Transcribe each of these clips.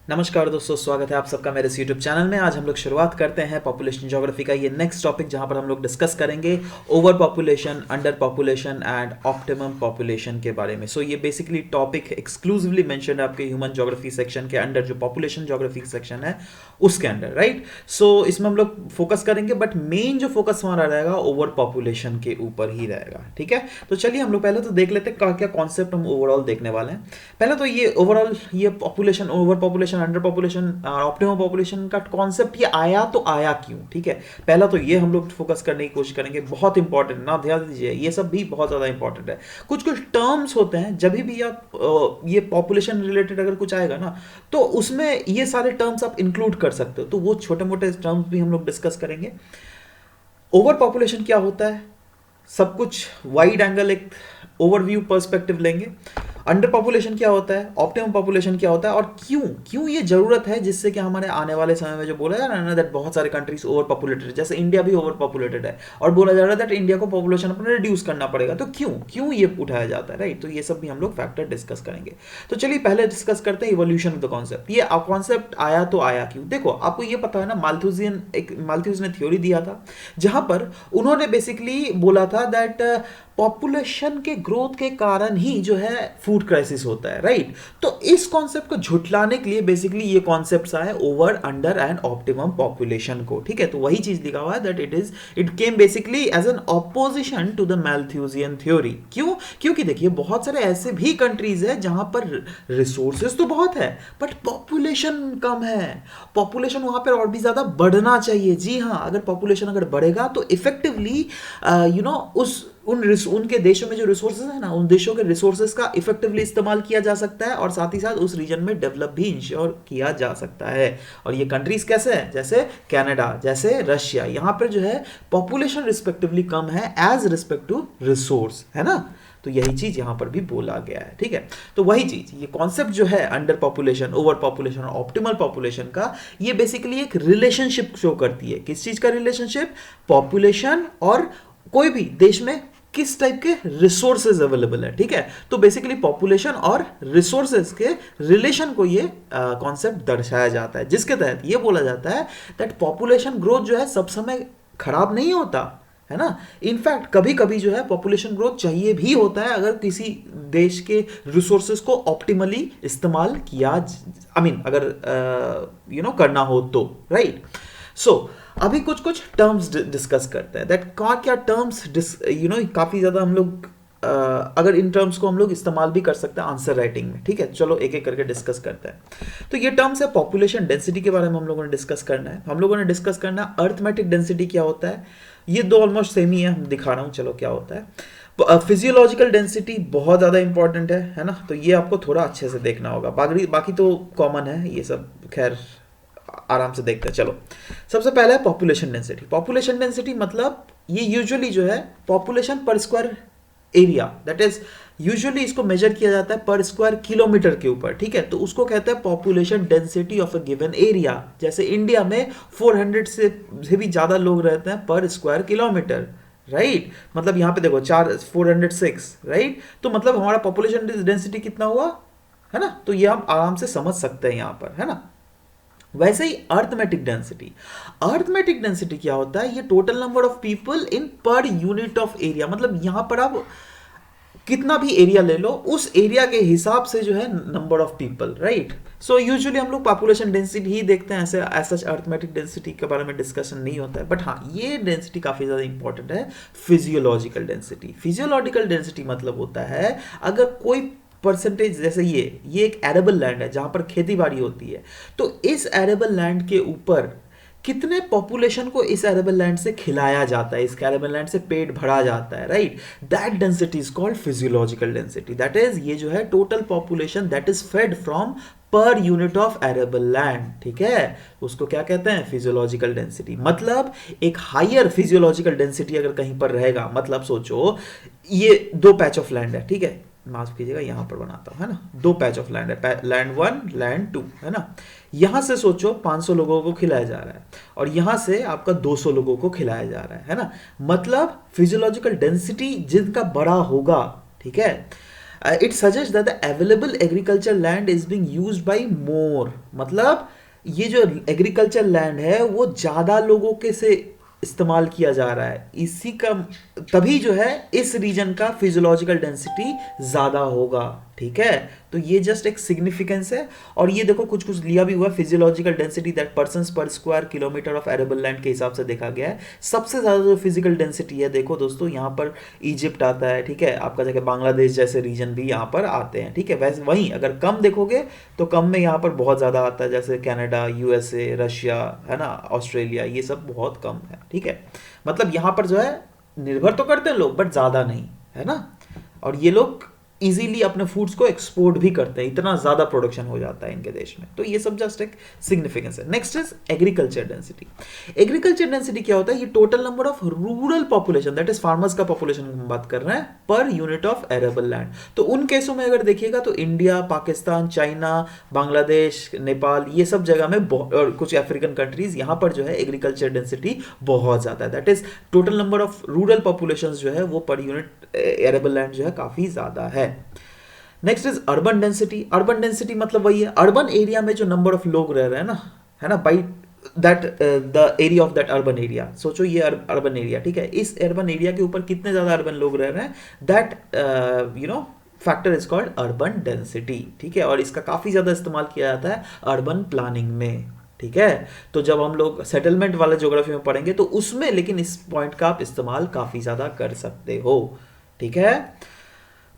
नमस्कार दोस्तों, स्वागत है आप सबका मेरे इस YouTube चैनल में। आज हम लोग शुरुआत करते हैं पॉपुलेशन ज्योग्राफी का ये नेक्स्ट टॉपिक, जहां पर हम लोग डिस्कस करेंगे over population, under population and optimum population के बारे में। सो ये बेसिकली टॉपिक एक्सक्लूसिवली मेंशन्ड है आपके ह्यूमन ज्योग्राफी सेक्शन के अंडर, जो पॉपुलेशन ज्योग्राफी सेक्शन है उसके अंडर, राइट। सो इसमें हम लोग फोकस करेंगे, बट मेन जो फोकस हमारा रहेगा ओवर पॉपुलेशन के ऊपर ही रहेगा, ठीक है। तो चलिए हम लोग पहले तो देख लेते हैं क्या क्या कॉन्सेप्ट हम ओवरऑल देखने वाले हैं। पहले तो ये ओवरऑल ये population, over population, under population और ऑप्टिमम पॉपुलेशन का कॉन्सेप्ट ये आया तो आया क्यों, ठीक है। पहला तो ये हम लोग फोकस करने की कोशिश करेंगे, बहुत इंपॉर्टेंट ना, ध्यान दीजिए, ये सब भी बहुत ज़्यादा इंपॉर्टेंट है। कुछ कुछ टर्म्स होते हैं, जब भी आप ये पॉपुलेशन रिलेटेड अगर कुछ आएगा ना, तो उसमें ये सारे टर्म्स आप इंक्लूड कर सकते हो, तो वो छोटे मोटे टर्म्स भी हम लोग डिस्कस करेंगे। ओवर पॉपुलेशन क्या होता है, सब कुछ वाइड एंगल एक ओवरव्यू पर्सपेक्टिव लेंगे। अंडर पॉपुलेशन क्या होता है, ऑप्टिमम पॉपुलेशन क्या होता है, और क्यों क्यों ये जरूरत है, जिससे कि हमारे आने वाले समय में जो बोला जा रहा है ना दैट बहुत सारे कंट्रीज ओवर पॉपुलेटेड, जैसे इंडिया भी ओवर पॉपुलेटेड है और बोला जा रहा है दैट इंडिया को पॉपुलेशन अपना रिड्यूस करना पड़ेगा, तो क्यों क्यों ये उठाया जाता है, राइट। तो ये सब भी हम लोग फैक्टर डिस्कस करेंगे। तो चलिए पहले डिस्कस करते हैं इवोल्यूशन ऑफ द कॉन्सेप्ट। ये कॉन्सेप्ट आया तो आया क्यों। देखो आपको ये पता है ना, माल्थूज ने थ्योरी दिया था, जहां पर उन्होंने बेसिकली बोला था दैट पॉपुलेशन के ग्रोथ के कारण ही जो है फूड क्राइसिस होता है, राइट। तो इस कॉन्सेप्ट को झुठलाने के लिए बेसिकली ये कॉन्सेप्ट्स आए over, under and optimum population को, ठीक है। तो वही चीज लिखा हुआ है that it came basically as an opposition to the Malthusian theory. क्यों? क्योंकि देखिए बहुत सारे ऐसे भी कंट्रीज है जहां पर रिसोर्सेज तो बहुत है बट पॉपुलेशन कम है। पॉपुलेशन वहां पर और भी ज्यादा बढ़ना चाहिए। जी हाँ, अगर पॉपुलेशन अगर बढ़ेगा तो इफेक्टिवली उनके देशों में जो रिसोर्सेज है ना, उन देशों के रिसोर्सेज का इफेक्टिवली इस्तेमाल किया जा सकता है और साथ ही साथ उस रीजन में डेवलप भी इंश्योर किया जा सकता है। और ये कंट्रीज कैसे हैं, जैसे कनाडा, जैसे रशिया, यहाँ पर जो है पॉपुलेशन रिस्पेक्टिवली कम है एज रिस्पेक्ट टू रिसोर्स, है ना। तो यही चीज यहां पर भी बोला गया है, ठीक है। तो वही चीज, ये कॉन्सेप्ट जो है अंडर पॉपुलेशन, ओवर पॉपुलेशन और ऑप्टिमल पॉपुलेशन का, ये बेसिकली एक रिलेशनशिप शो करती है। किस चीज का रिलेशनशिप? पॉपुलेशन और कोई भी देश में किस टाइप के रिसोर्सेज अवेलेबल है, ठीक है। तो बेसिकली पॉपुलेशन और रिसोर्सेज के रिलेशन को ये कॉन्सेप्ट दर्शाया जाता है, जिसके तहत ये बोला जाता है दैट पॉपुलेशन ग्रोथ जो है सब समय खराब नहीं होता, है ना। इनफैक्ट कभी कभी जो है पॉपुलेशन ग्रोथ चाहिए भी होता है, अगर किसी देश के रिसोर्सेज को ऑप्टिमली इस्तेमाल किया, अगर करना हो तो, राइट। सो अभी कुछ कुछ टर्म्स डिस्कस करते हैं दैट क्या टर्म्स काफी ज्यादा हम लोग अगर इन टर्म्स को हम लोग इस्तेमाल भी कर सकते हैं आंसर राइटिंग में, ठीक है। चलो एक एक करके डिस्कस करते हैं। तो ये टर्म्स है, पॉपुलेशन डेंसिटी के बारे में हम लोगों ने डिस्कस करना है। हम लोगों ने डिस्कस करना है अर्थमेटिक डेंसिटी क्या होता है। ये दो ऑलमोस्ट सेम ही है, हम दिखा रहा हूँ, चलो क्या होता है। फिजियोलॉजिकल डेंसिटी बहुत ज़्यादा इंपॉर्टेंट है ना, तो ये आपको थोड़ा अच्छे से देखना होगा। बाकी तो कॉमन है, ये सब खैर आराम से देखते हैं। चलो सबसे पहले है पॉपुलेशन डेंसिटी। पॉपुलेशन डेंसिटी मतलब ये यूजुअली जो है पॉपुलेशन पर square area, that is usually इसको मेजर किया जाता है पर स्क्वायर किलोमीटर के ऊपर, ठीक है। तो उसको कहते हैं population density of a given area. जैसे इंडिया में 400 से भी ज्यादा लोग रहते हैं पर स्क्वायर किलोमीटर, राइट। मतलब यहाँ पे देखो 406, राइट। तो मतलब हमारा पॉपुलेशन डेंसिटी कितना हुआ, है ना। तो ये हम आराम से समझ सकते हैं यहाँ पर, है ना। वैसे ही अर्थमेटिक डेंसिटी क्या होता है, ये total number of people in per unit of area. मतलब यहां पर आप कितना भी एरिया ले लो, उस एरिया के हिसाब से जो है number of people, right. So usually हम लोग पॉपुलेशन डेंसिटी ही देखते हैं, ऐसे ऐसा अर्थमेटिक डेंसिटी के बारे में डिस्कशन नहीं होता है। बट हाँ, ये डेंसिटी काफी ज्यादा इंपॉर्टेंट है। फिजियोलॉजिकल डेंसिटी मतलब होता है अगर कोई परसेंटेज, जैसे ये एक एरेबल लैंड है जहां पर खेती बाड़ी होती है, तो इस एरेबल लैंड के ऊपर कितने पॉपुलेशन को इस एरेबल लैंड से खिलाया जाता है, इस एरेबल लैंड से पेट भरा जाता है, right. That density is called physiological density. That is ये जो है total population that is fed from per unit of arable land, ठीक है। उसको क्या कहते हैं? Physiological density. मतलब एक हायर फिजियोलॉजिकल डेंसिटी अगर कहीं पर रहेगा, मतलब सोचो ये दो पैच ऑफ लैंड है, ठीक है, माफ कीजिएगा यहां पर बनाता हूं, है ना। दो पैच ऑफ लैंड है, लैंड 1 लैंड 2, है ना। यहां से सोचो 500 लोगों को खिलाया जा रहा है और यहां से आपका 200 लोगों को खिलाया जा रहा है ना। मतलब फिजियोलॉजिकल डेंसिटी जिनका बड़ा होगा, ठीक है, it suggest that the available agriculture land is being used by more, मतलब ये जो एग्रीकल्चर लैंड है वो ज़्यादा लोगों के से इस्तेमाल किया जा रहा है, इसी का तभी जो है इस रीजन का फिजियोलॉजिकल डेंसिटी ज़्यादा होगा, ठीक है। तो ये जस्ट एक सिग्निफिकेंस है। और ये देखो कुछ कुछ लिया भी हुआ, फिजियोलॉजिकल डेंसिटी दैट पर्सन्स पर square kilometre of arable land के हिसाब से देखा गया है। सबसे ज़्यादा जो फिजिकल डेंसिटी है देखो दोस्तों, यहाँ पर इजिप्ट आता है, ठीक है, आपका जगह बांग्लादेश जैसे रीजन भी यहाँ पर आते हैं, ठीक है। वैसे वहीं अगर कम देखोगे तो कम में यहाँ पर बहुत ज़्यादा आता है, जैसे कनाडा, यूएसए, रशिया, है ना, ऑस्ट्रेलिया, ये सब बहुत कम है, ठीक है। मतलब यहाँ पर जो है निर्भर तो करते हैं लोग बट ज़्यादा नहीं, है ना। और ये लोग इजीली अपने फूड्स को एक्सपोर्ट भी करते हैं, इतना ज़्यादा प्रोडक्शन हो जाता है इनके देश में। तो ये सब जस्ट एक सिग्निफिकेंस है। Next is agriculture density. Agriculture density क्या होता है? ये total number of rural population, that is farmers का पॉपुलेशन हम बात कर रहे हैं, per unit of arable land. तो उन केसों में अगर देखिएगा तो इंडिया, पाकिस्तान, चाइना, बांग्लादेश, नेपाल, ये सब जगह में और कुछ अफ्रीकन कंट्रीज, यहाँ पर जो है एग्रीकल्चर डेंसिटी बहुत ज़्यादा है। That is total number of rural population जो है वो पर यूनिट एरेबल लैंड जो है काफ़ी ज़्यादा है। Next is urban density. Urban density मतलब वही है अर्बन एरिया में जो नंबर ऑफ लोग रह रहे हैं ना, है ना, by that the area of that urban area. सोचो ये अर्बन एरिया, ठीक है, इस अर्बन एरिया के ऊपर कितने ज़्यादा अर्बन लोग रह रहे हैं, that factor is called urban density, ठीक है। और इसका काफ़ी ज़्यादा इस्तेमाल किया जाता है अर्बन प्लानिंग में, ठीक है। तो जब हम लोग सेटलमेंट वाले ज्योग्राफी में पढ़ेंगे तो उसमें लेकिन इस पॉइंट का आप इस्तेमाल काफ़ी ज़्यादा कर सकते हो, ठीक है।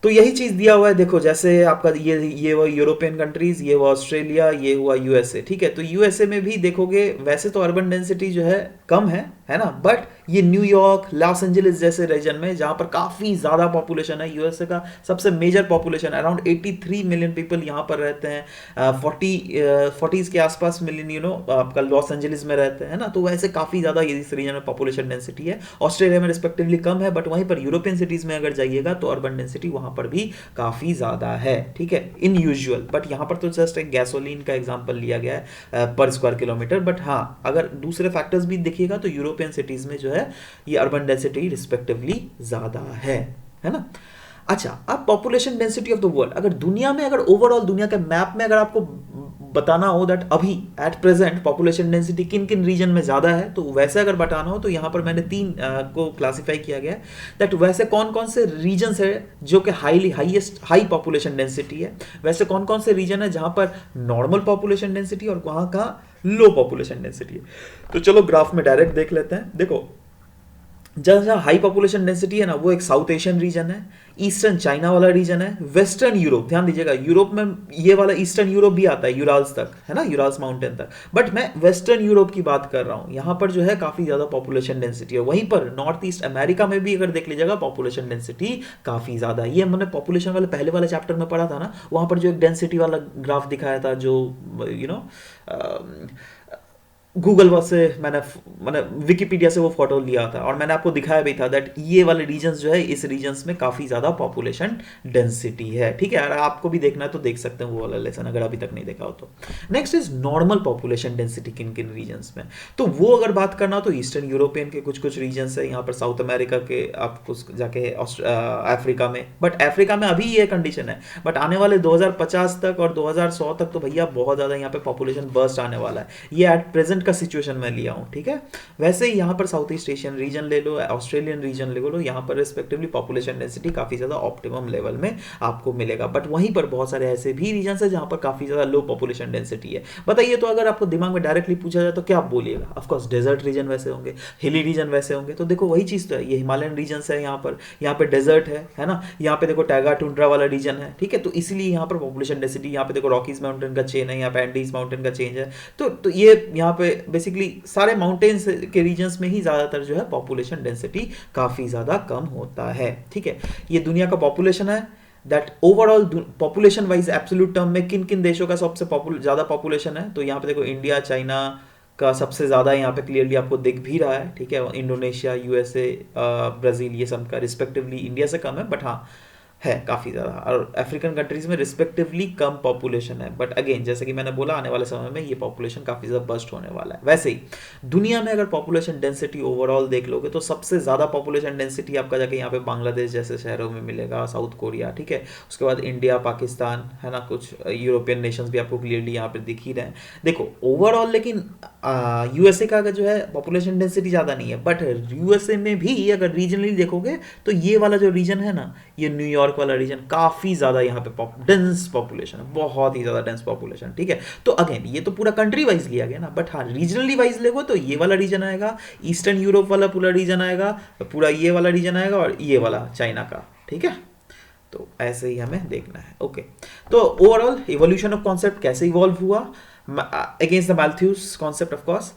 तो यही चीज़ दिया हुआ है, देखो जैसे आपका ये हुआ यूरोपियन कंट्रीज, ये हुआ ऑस्ट्रेलिया, ये हुआ यूएसए, ठीक है। तो यूएसए में भी देखोगे वैसे तो अर्बन डेंसिटी जो है कम है ना, बट ये न्यूयॉर्क, लॉस एंजलिस जैसे रीजन में जहाँ पर काफ़ी ज़्यादा पॉपुलेशन है, यूएसए का सबसे major population, around 83 million people यहाँ पर रहते हैं, 40s के आसपास मिलियन आपका लॉस एंजलिस में रहते हैं ना। तो वैसे काफ़ी ज़्यादा इस रीजन में पॉपुलेशन डेंसिटी है। ऑस्ट्रेलिया में रिस्पेक्टिवली कम है, बट वहीं पर यूरोपियन सिटीज़ में अगर जाइएगा तो अर्बन डेंसिटी वहाँ पर भी काफ़ी ज़्यादा है, ठीक है, इन यूजुअल। बट यहाँ पर तो जस्ट एक गैसोलीन का एग्जाम्पल लिया गया है पर स्क्वायर किलोमीटर। बट हाँ, अगर दूसरे फैक्टर्स भी देखिएगा तो यूरोपियन सिटीज़ में जो है ये अर्बन डेंसिटी रिस्पेक्टिवली ज़्यादा है ना। अच्छा, अब population density of the world, अगर दुनिया में, अगर ओवरऑल दुनिया के मैप में अगर आपको बताना हो दैट अभी एट प्रेजेंट पॉपुलेशन डेंसिटी किन किन रीजन में ज़्यादा है, तो वैसे अगर बताना हो तो यहाँ पर मैंने 3 को क्लासीफाई किया गया है दैट वैसे कौन कौन से रीजन्स है जो कि हाई पॉपुलेशन डेंसिटी है, वैसे कौन कौन से रीजन है जहाँ पर नॉर्मल पॉपुलेशन डेंसिटी और वहाँ का लो पॉपुलेशन डेंसिटी है। तो चलो ग्राफ में डायरेक्ट देख लेते हैं। देखो जहाँ जहाँ हाई पॉपुलेशन डेंसिटी है ना वो एक साउथ एशियन रीजन है, ईस्टर्न चाइना वाला रीजन है, वेस्टर्न यूरोप, ध्यान दीजिएगा यूरोप में ये वाला ईस्टर्न यूरोप भी आता है यूराल्स तक, है ना, यूराल्स माउंटेन तक, बट मैं वेस्टर्न यूरोप की बात कर रहा हूँ। यहाँ पर जो है काफ़ी ज़्यादा पॉपुलेशन डेंसिटी है। वहीं पर नॉर्थ ईस्ट अमेरिका में भी अगर देख लीजिएगा पॉपुलेशन डेंसिटी काफ़ी ज़्यादा है। ये मैंने पॉपुलेशन वाले पहले वाले चैप्टर में पढ़ा था ना, वहाँ पर जो एक डेंसिटी वाला ग्राफ दिखाया था जो गूगल से मैंने विकिपीडिया से वो फोटो लिया था और मैंने आपको दिखाया भी था दैट ये वाले रीजन्स जो है इस रीजन्स में काफ़ी ज़्यादा पॉपुलेशन डेंसिटी है, ठीक है। अगर आपको भी देखना है तो देख सकते हैं वो वाला लेसन अगर अभी तक नहीं देखा हो तो। Next is normal population density किन किन रीजन्स में, तो वो अगर बात करना हो तो ईस्टर्न यूरोपियन के कुछ कुछ रीजन्स है, यहाँ पर साउथ अमेरिका के, आपको जाके अफ्रीका में, बट अफ्रीका में अभी ये कंडीशन है, बट आने वाले 2050 तक और 2100 तक तो भैया बहुत ज़्यादा यहाँ पे पॉपुलेशन बर्स्ट आने वाला है। ये एट प्रेजेंट का सिचुएशन में लिया हूं, ठीक है। वैसे ही यहां पर साउथ ईस्ट एशियन रीजन ले लो, ऑस्ट्रेलियन रीजन ले लो, यहां पर रिस्पेक्टिवली पॉपुलेशन डेंसिटी काफी ज्यादा ऑप्टिमम लेवल में आपको मिलेगा। बट वहीं पर बहुत सारे ऐसे भी रीजन है जहां पर काफी ज्यादा लो पॉपुलेशन डेंसिटी है। बताइए तो अगर आपको दिमाग में डायरेक्टली पूछा जाए तो क्या आप बोलिएगा? ऑफकोर्स डेजर्ट रीजन वैसे होंगे, हिली रीजन वैसे होंगे। तो देखो वही चीज तो है, ये हिमालयन रीजन है, यहाँ पे डेजर्ट है ना, यहाँ पे देखो टैगा टुंड्रा वाला रीजन है, ठीक है। तो इसलिए यहाँ पर पॉपुलेशन डेंसिटी, यहाँ पे देखो रॉकीज माउंटेन का चेन है, यहाँ पे एंडीज माउंटेन का चेंज है। तो ये यहाँ पे बेसिकली सारे माउंटेन्स के रीजन्स में ही ज्यादातर जो है पॉपुलेशन डेंसिटी काफी ज्यादा कम होता है, ठीक है। ये दुनिया का पॉपुलेशन है that overall population wise absolute term में किन किन देशों का सबसे ज्यादा पॉपुलेशन है। तो यहाँ पे देखो इंडिया, चाइना का सबसे ज़्यादा यहाँ पे क्लियरली आपको दिख भी रहा है, ठीक है। इंडोनेशिया, यूएसए, ब्राज़ील, ये सब का रिस्पेक्टिवली इंडिया से कम है, बट हाँ है काफ़ी ज़्यादा, और अफ्रीकन कंट्रीज़ में रिस्पेक्टिवली कम पॉपुलेशन है, बट अगेन जैसे कि मैंने बोला आने वाले समय में ये पॉपुलेशन काफ़ी ज़्यादा बस्ट होने वाला है। वैसे ही दुनिया में अगर पॉपुलेशन डेंसिटी ओवरऑल देख लोगे तो सबसे ज़्यादा पॉपुलेशन डेंसिटी आपका जाके यहाँ पे बांग्लादेश जैसे शहरों में मिलेगा, साउथ कोरिया, ठीक है, उसके बाद इंडिया, पाकिस्तान, है ना, कुछ यूरोपियन नेशंस भी आपको क्लियरली यहाँ पे दिख ही रहे हैं। देखो ओवरऑल लेकिन यूएसए का जो है पॉपुलेशन डेंसिटी ज़्यादा नहीं है, बट यूएसए में भी अगर रीजनली देखोगे तो ये वाला जो रीजन है ना, ये न्यूयॉर्क वाला रीजन, काफ़ी ज़्यादा यहाँ पे डेंस पॉपुलेशन है, बहुत ही ज़्यादा डेंस पॉपुलेशन, ठीक है। तो अगेन ये तो पूरा कंट्री वाइज लिया गया ना, बट हाँ रीजनली वाइज देखो तो ये वाला रीजन आएगा, ईस्टर्न यूरोप वाला पूरा रीजन आएगा, पूरा ये वाला रीजन आएगा, और ये वाला चाइना का, ठीक है। तो ऐसे ही हमें देखना है। ओके, तो ओवरऑल इवोल्यूशन ऑफ कॉन्सेप्ट कैसे इवॉल्व हुआ against the Malthus concept, of course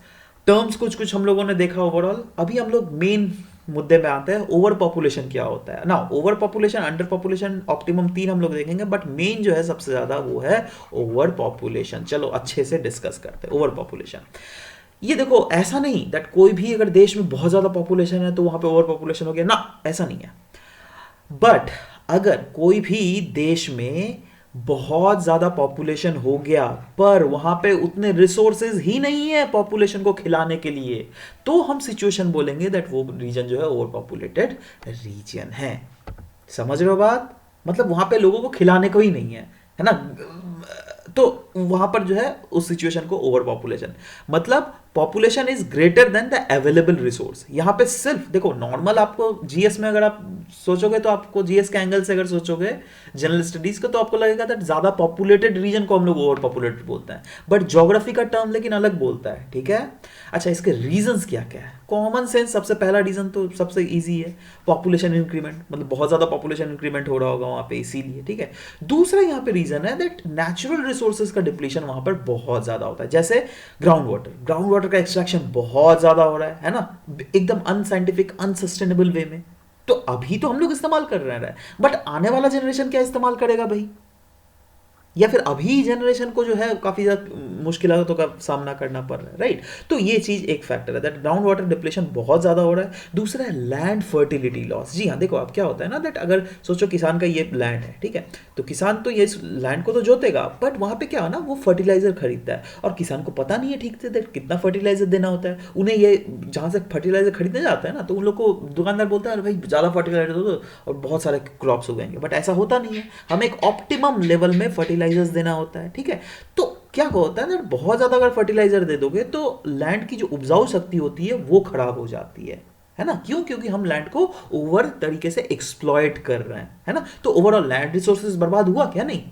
terms कुछ कुछ हम लोगों ने देखा ओवरऑल। अभी हम लोग मेन मुद्दे में आते हैं, ओवर पॉपुलेशन क्या होता है ना। Over population, under population, optimum, तीन हम लोग देखेंगे, बट मेन जो है सबसे ज्यादा वो है ओवर पॉपुलेशन। चलो अच्छे से डिस्कस करते हैं ओवर पॉपुलेशन। ये देखो ऐसा नहीं दैट कोई भी अगर देश में बहुत ज्यादा पॉपुलेशन है तो वहां पे ओवर पॉपुलेशन हो गया ना, ऐसा नहीं है। बट अगर कोई भी देश में बहुत ज्यादा पॉपुलेशन हो गया पर वहां पे उतने रिसोर्सेज ही नहीं है पॉपुलेशन को खिलाने के लिए, तो हम सिचुएशन बोलेंगे दैट वो रीजन जो है ओवर पॉपुलेटेड रीजन है। समझ रहे हो बात? मतलब वहां पे लोगों को खिलाने को ही नहीं है ना, तो वहां पर जो है उस सिचुएशन को ओवर पॉपुलेशन, मतलब population is greater than the available resource. यहां पे सिर्फ देखो नॉर्मल आपको जीएस में अगर आप सोचोगे तो आपको जीएस के एंगल से अगर सोचोगे जनरल स्टडीज का, तो आपको लगेगा दैट ज्यादा पॉपुलेटेड रीजन को हम लोग ओवर पॉपुलेटेड बोलते हैं, बट ज्योग्राफी का टर्म लेकिन अलग बोलता है, ठीक है। अच्छा, इसके रीजंस क्या क्या है? कॉमन सेंस सबसे पहला रीजन तो सबसे इजी है, पॉपुलेशन इंक्रीमेंट, मतलब बहुत ज्यादा पॉपुलेशन इंक्रीमेंट हो रहा होगा वहां पे, इसीलिए, ठीक है। दूसरा यहाँ पे रीजन है दैट नेचुरल रिसोर्सेज का डिप्लीशन वहां पर बहुत ज्यादा होता है, जैसे ग्राउंड वाटर का एक्सट्रैक्शन बहुत ज्यादा हो रहा है ना, एकदम अनसाइंटिफिक, अनसस्टेनेबल वे में। तो अभी तो हम लोग इस्तेमाल कर रहे हैं, बट आने वाला जनरेशन क्या इस्तेमाल करेगा भाई? या फिर अभी जनरेशन को जो है काफी ज्यादा मुश्किलों का सामना करना पड़ रहा है, राइट। तो ये चीज एक फैक्टर है दैट ग्राउंड वाटर डिप्लेशन बहुत ज्यादा हो रहा है। दूसरा है लैंड फर्टिलिटी लॉस। जी हाँ, देखो अब क्या होता है ना दैट अगर सोचो किसान का ये लैंड है, ठीक है, तो किसान तो ये लैंड को तो जोतेगा, बट वहां पे क्या है ना, वो फर्टिलाइजर खरीदता है और किसान को पता नहीं है ठीक से दैट कितना फर्टिलाइजर देना होता है। उन्हें ये जहां से फर्टिलाइजर खरीदने जाता है ना, तो उन लोग को दुकानदार बोलता है अरे भाई ज्यादा फर्टिलाइजर दो और बहुत सारे क्रॉप्स उगाएंगे, बट ऐसा होता नहीं है। हमें एक ऑप्टिमम लेवल में फर्टिलाइजर्स देना होता है, ठीक है। तो क्या होता है ना, बहुत ज्यादा अगर फर्टिलाइजर दे दोगे तो लैंड की जो उपजाऊ शक्ति होती है वो खराब हो जाती है ना। क्यों? क्योंकि हम लैंड को ओवर तरीके से एक्सप्लॉइट कर रहे हैं, है ना। तो ओवरऑल लैंड रिसोर्सेज बर्बाद हुआ क्या? नहीं,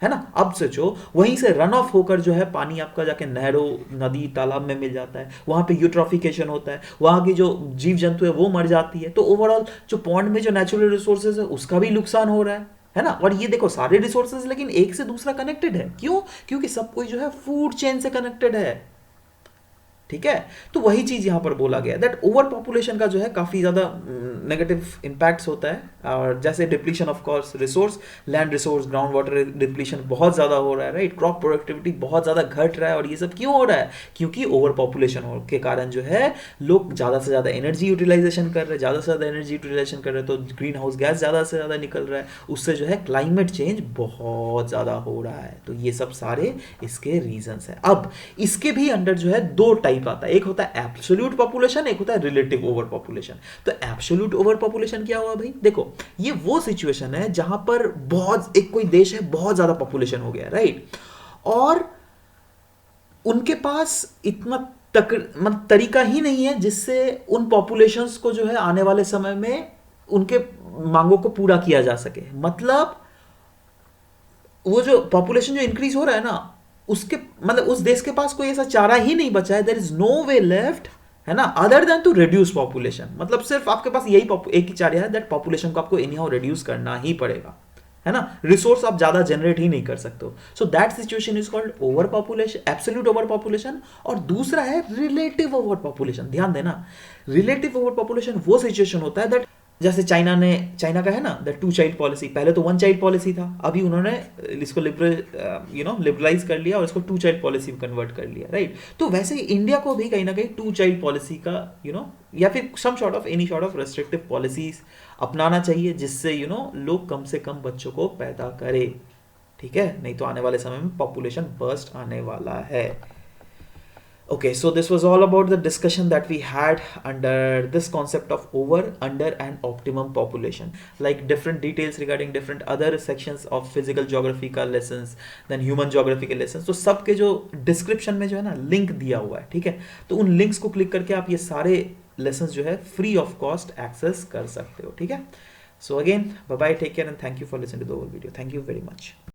है ना। अब सोचो वहीं से रन ऑफ होकर जो है पानी आपका जाके नहरों, नदी, तालाब में मिल जाता है, वहां पे यूट्रोफिकेशन होता है, वहां की जो जीव जंतु है वो मर जाती है। तो ओवरऑल जो पॉन्ड में जो नेचुरल रिसोर्सेज है उसका भी नुकसान हो रहा है ना। और ये देखो सारे रिसोर्सेज लेकिन एक से दूसरा कनेक्टेड है। क्यों? क्योंकि सब कोई जो है फूड चेन से कनेक्टेड है, ठीक है। तो वही चीज यहां पर बोला गया दैट ओवर पॉपुलेशन का जो है काफी ज्यादा नेगेटिव इंपैक्ट्स होता है, और जैसे depletion of course resource, land resource, ground water depletion बहुत ज्यादा हो रहा है, राइट। क्रॉप प्रोडक्टिविटी बहुत ज्यादा घट रहा है, और ये सब क्यों हो रहा है? क्योंकि ओवर पॉपुलेशन के कारण जो है लोग ज्यादा से ज्यादा एनर्जी यूटिलाइजेशन कर रहे हैं, ज्यादा से ज्यादा एनर्जी यूटिलाइजेशन कर रहे हैं, तो ग्रीन हाउस गैस ज्यादा से ज्यादा निकल रहा है, उससे जो है क्लाइमेट चेंज बहुत ज्यादा हो रहा है। तो ये सब सारे इसके रीजंस है। अब इसके भी अंडर जो है दो टाइप आता है, एक होता है एब्सोल्यूट पॉपुलेशन, एक होता है रिलेटिव ओवर पॉपुलेशन। तो एब्सोल्यूट ओवर पॉपुलेशन क्या हुआ भाई? देखो ये वो सिचुएशन है जहां पर बहुत, एक कोई देश है बहुत ज्यादा पॉपुलेशन हो गया, राइट, और उनके पास इतना मतलब तरीका ही नहीं है जिससे उन पॉपुलेशंस को जो है आने वाले समय में उनके मांगों को पूरा किया जा सके। मतलब वो जो पॉपुलेशन जो इंक्रीज हो रहा है ना, उसके मतलब उस देश के पास कोई ऐसा चारा ही नहीं बचा है, there is no way left, है ना, other than to reduce population. मतलब सिर्फ आपके पास यही एक ही चारा है दैट पॉपुलेशन को आपको एनीहाउ रिड्यूस करना ही पड़ेगा, है ना। रिसोर्स आप ज्यादा जनरेट ही नहीं कर सकते हो। So that situation is called over population, absolute over population. और दूसरा है रिलेटिव ओवर पॉपुलेशन। ध्यान देना, रिलेटिव ओवर पॉपुलेशन वो सिचुएशन होता है दैट जैसे चाइना का है ना द 2 चाइल्ड पॉलिसी, पहले तो 1 चाइल्ड पॉलिसी था, अभी उन्होंने इसको लिबरलाइज कर लिया और इसको 2 चाइल्ड पॉलिसी में कन्वर्ट कर लिया, राइट। तो वैसे ही इंडिया को भी कहीं ना कहीं 2 चाइल्ड पॉलिसी का या फिर some sort of any sort of restrictive policies अपनाना चाहिए, जिससे लोग कम से कम बच्चों को पैदा करे, ठीक है, नहीं तो आने वाले समय में पॉपुलेशन बर्स्ट आने वाला है। Okay, so this was all about the discussion that we had under this concept of over, under, and optimum population. Like different details regarding different other sections of physical geography का lessons, then human geography के lessons. तो सबके जो description में जो है ना link दिया हुआ है, ठीक है, तो उन links को click करके आप ये सारे lessons जो है free of cost access कर सकते हो, ठीक है। So again, bye bye, take care, and thank you for listening to the whole video. Thank you very much.